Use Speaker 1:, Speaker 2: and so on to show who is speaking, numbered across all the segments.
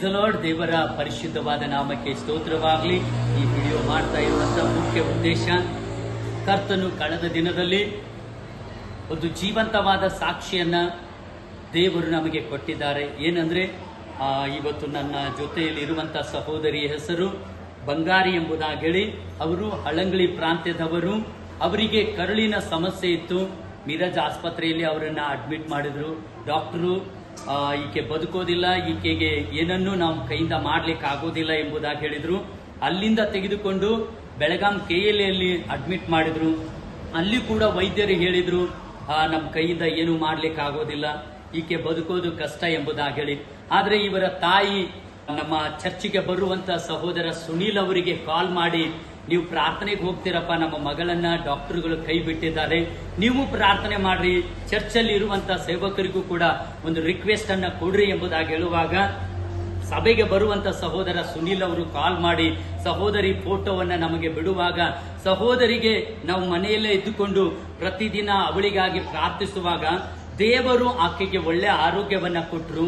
Speaker 1: The lord. ದೇವರ ಪರಿಶುದ್ಧವಾದ ನಾಮಕ್ಕೆ ಸ್ತೋತ್ರವಾಗಲಿ. ಈ ವಿಡಿಯೋ ಮಾಡ್ತಾ ಇರುವಂತಹ ಮುಖ್ಯ ಉದ್ದೇಶ, ಕರ್ತನು ಕಳೆದ ದಿನದಲ್ಲಿ ಒಂದು ಜೀವಂತವಾದ ಸಾಕ್ಷಿಯನ್ನ ದೇವರು ನಮಗೆ ಕೊಟ್ಟಿದ್ದಾರೆ. ಏನಂದ್ರೆ ಇವತ್ತು ನನ್ನ ಜೊತೆಯಲ್ಲಿ ಇರುವಂತಹ ಸಹೋದರಿಯ ಹೆಸರು ಬಂಗಾರಿ ಎಂಬುದಾಗಿ ಹೇಳಿ, ಅವರು ಹಳಂಗಳಿ ಪ್ರಾಂತ್ಯದವರು. ಅವರಿಗೆ ಕರುಳಿನ ಸಮಸ್ಯೆ ಇತ್ತು. ಮಿರಜ್ ಆಸ್ಪತ್ರೆಯಲ್ಲಿ ಅವರನ್ನ ಅಡ್ಮಿಟ್ ಮಾಡಿದ್ರು. ಡಾಕ್ಟರು ಈಕೆ ಬದುಕೋದಿಲ್ಲ, ಈಕೆಗೆ ಏನನ್ನೂ ನಾವು ಕೈಯಿಂದ ಮಾಡ್ಲಿಕ್ಕೆ ಆಗೋದಿಲ್ಲ ಎಂಬುದಾಗಿ ಹೇಳಿದ್ರು. ಅಲ್ಲಿಂದ ತೆಗೆದುಕೊಂಡು ಬೆಳಗಾಂ KLA ಅಡ್ಮಿಟ್ ಮಾಡಿದ್ರು. ಅಲ್ಲಿ ಕೂಡ ವೈದ್ಯರು ಹೇಳಿದ್ರು ನಮ್ಮ ಕೈಯಿಂದ ಏನು ಮಾಡ್ಲಿಕ್ಕೆ ಆಗೋದಿಲ್ಲ, ಈಕೆ ಬದುಕೋದು ಕಷ್ಟ ಎಂಬುದಾಗಿ ಹೇಳಿ. ಆದ್ರೆ ಇವರ ತಾಯಿ ನಮ್ಮ ಚರ್ಚಿಗೆ ಬರುವಂತ ಸಹೋದರ ಸುನೀಲ್ ಅವರಿಗೆ ಕಾಲ್ ಮಾಡಿ, ನೀವು ಪ್ರಾರ್ಥನೆಗೆ ಹೋಗ್ತೀರಪ್ಪ, ನಮ್ಮ ಮಗಳನ್ನ ಡಾಕ್ಟರ್ಗಳು ಕೈ ಬಿಟ್ಟಿದ್ದಾರೆ, ನೀವು ಪ್ರಾರ್ಥನೆ ಮಾಡ್ರಿ, ಚರ್ಚಲ್ಲಿ ಇರುವಂತಹ ಸೇವಕರಿಗೂ ಕೂಡ ಒಂದು ರಿಕ್ವೆಸ್ಟ್ ಅನ್ನ ಕೊಡ್ರಿ ಎಂಬುದಾಗಿ ಹೇಳುವಾಗ, ಸಭೆಗೆ ಬರುವಂತ ಸಹೋದರ ಸುನೀಲ್ ಅವರು ಕಾಲ್ ಮಾಡಿ ಸಹೋದರಿ ಫೋಟೋವನ್ನ ನಮಗೆ ಬಿಡುವಾಗ, ಸಹೋದರಿಗೆ ನಾವು ಮನೆಯಲ್ಲೇ ಇದ್ದುಕೊಂಡು ಪ್ರತಿದಿನ ಅವಳಿಗಾಗಿ ಪ್ರಾರ್ಥಿಸುವಾಗ ದೇವರು ಆಕೆಗೆ ಒಳ್ಳೆ ಆರೋಗ್ಯವನ್ನ ಕೊಟ್ಟರು.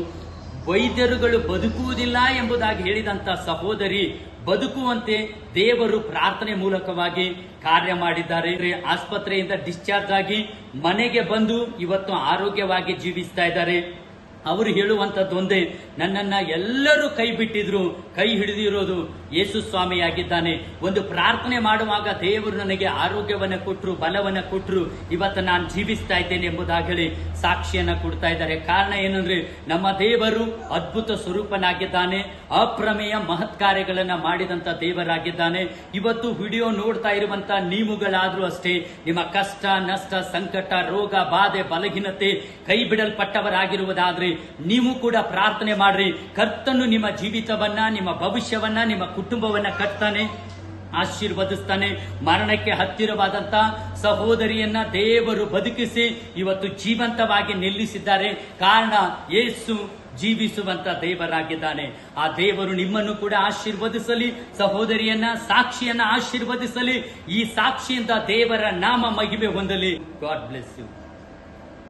Speaker 1: ವೈದ್ಯರುಗಳು ಬದುಕುವುದಿಲ್ಲ ಎಂಬುದಾಗಿ ಹೇಳಿದಂತ ಸಹೋದರಿ ಬದುಕುವಂತೆ ದೇವರು ಪ್ರಾರ್ಥನೆ ಮೂಲಕವಾಗಿ ಕಾರ್ಯ ಮಾಡಿದ್ದಾರೆ. ಆಸ್ಪತ್ರೆಯಿಂದ ಡಿಸ್ಚಾರ್ಜ್ ಆಗಿ ಮನೆಗೆ ಬಂದು ಇವತ್ತು ಆರೋಗ್ಯವಾಗಿ ಜೀವಿಸ್ತಾ ಇದ್ದಾರೆ. ಅವರು ಹೇಳುವಂತದ್ದೊಂದೇ, ನನ್ನನ್ನ ಎಲ್ಲರೂ ಕೈ ಬಿಟ್ಟಿದ್ರು, ಕೈ ಹಿಡಿದಿರೋದು ಯೇಸು ಸ್ವಾಮಿಯಾಗಿದ್ದಾನೆ. ಒಂದು ಪ್ರಾರ್ಥನೆ ಮಾಡುವಾಗ ದೇವರು ನನಗೆ ಆರೋಗ್ಯವನ್ನ ಕೊಟ್ಟರು, ಬಲವನ್ನ ಕೊಟ್ಟರು, ಇವತ್ತು ನಾನು ಜೀವಿಸ್ತಾ ಇದ್ದೇನೆ ಎಂಬುದಾಗಿ ಹೇಳಿ ಸಾಕ್ಷಿಯನ್ನ ಕೊಡ್ತಾ ಇದ್ದಾರೆ. ಕಾರಣ ಏನಂದ್ರೆ, ನಮ್ಮ ದೇವರು ಅದ್ಭುತ ಸ್ವರೂಪನಾಗಿದ್ದಾನೆ, ಅಪ್ರಮೇಯ ಮಹತ್ ಕಾರ್ಯಗಳನ್ನ ಮಾಡಿದಂತ ದೇವರಾಗಿದ್ದಾನೆ. ಇವತ್ತು ವಿಡಿಯೋ ನೋಡ್ತಾ ಇರುವಂತ ನೀವುಗಳಾದ್ರೂ ಅಷ್ಟೇ, ನಿಮ್ಮ ಕಷ್ಟ, ನಷ್ಟ, ಸಂಕಟ, ರೋಗ, ಬಾಧೆ, ಬಲಹೀನತೆ ಕೈ ಬಿಡಲ್ಪಟ್ಟವರಾಗಿರುವುದಾದ್ರೆ ನೀವು ಕೂಡ ಪ್ರಾರ್ಥನೆ ಮಾಡ್ರಿ. ಕರ್ತನು ನಿಮ್ಮ ಜೀವಿತವನ್ನ, ನಿಮ್ಮ ಭವಿಷ್ಯವನ್ನ, ನಿಮ್ಮ ಕುಟುಂಬವನ್ನ ಕಟ್ತಾನೆ, ಆಶೀರ್ವದಿಸ್ತಾನೆ. ಮರಣಕ್ಕೆ ಹತ್ತಿರವಾದಂತ ಸಹೋದರಿಯನ್ನ ದೇವರು ಬದುಕಿಸಿ ಇವತ್ತು ಜೀವಂತವಾಗಿ ನಿಲ್ಲಿಸಿದ್ದಾರೆ. ಕಾರಣ, ಯೇಸು ಜೀವಿಸುವಂತ ದೇವರಾಗಿದ್ದಾನೆ. ಆ ದೇವರು ನಿಮ್ಮನ್ನು ಕೂಡ ಆಶೀರ್ವದಿಸಲಿ, ಸಹೋದರಿಯನ್ನ, ಸಾಕ್ಷಿಯನ್ನ ಆಶೀರ್ವದಿಸಲಿ. ಈ ಸಾಕ್ಷಿಯಿಂದ ದೇವರ ನಾಮ ಮಹಿಮೆ ಹೊಂದಲಿ. God bless you.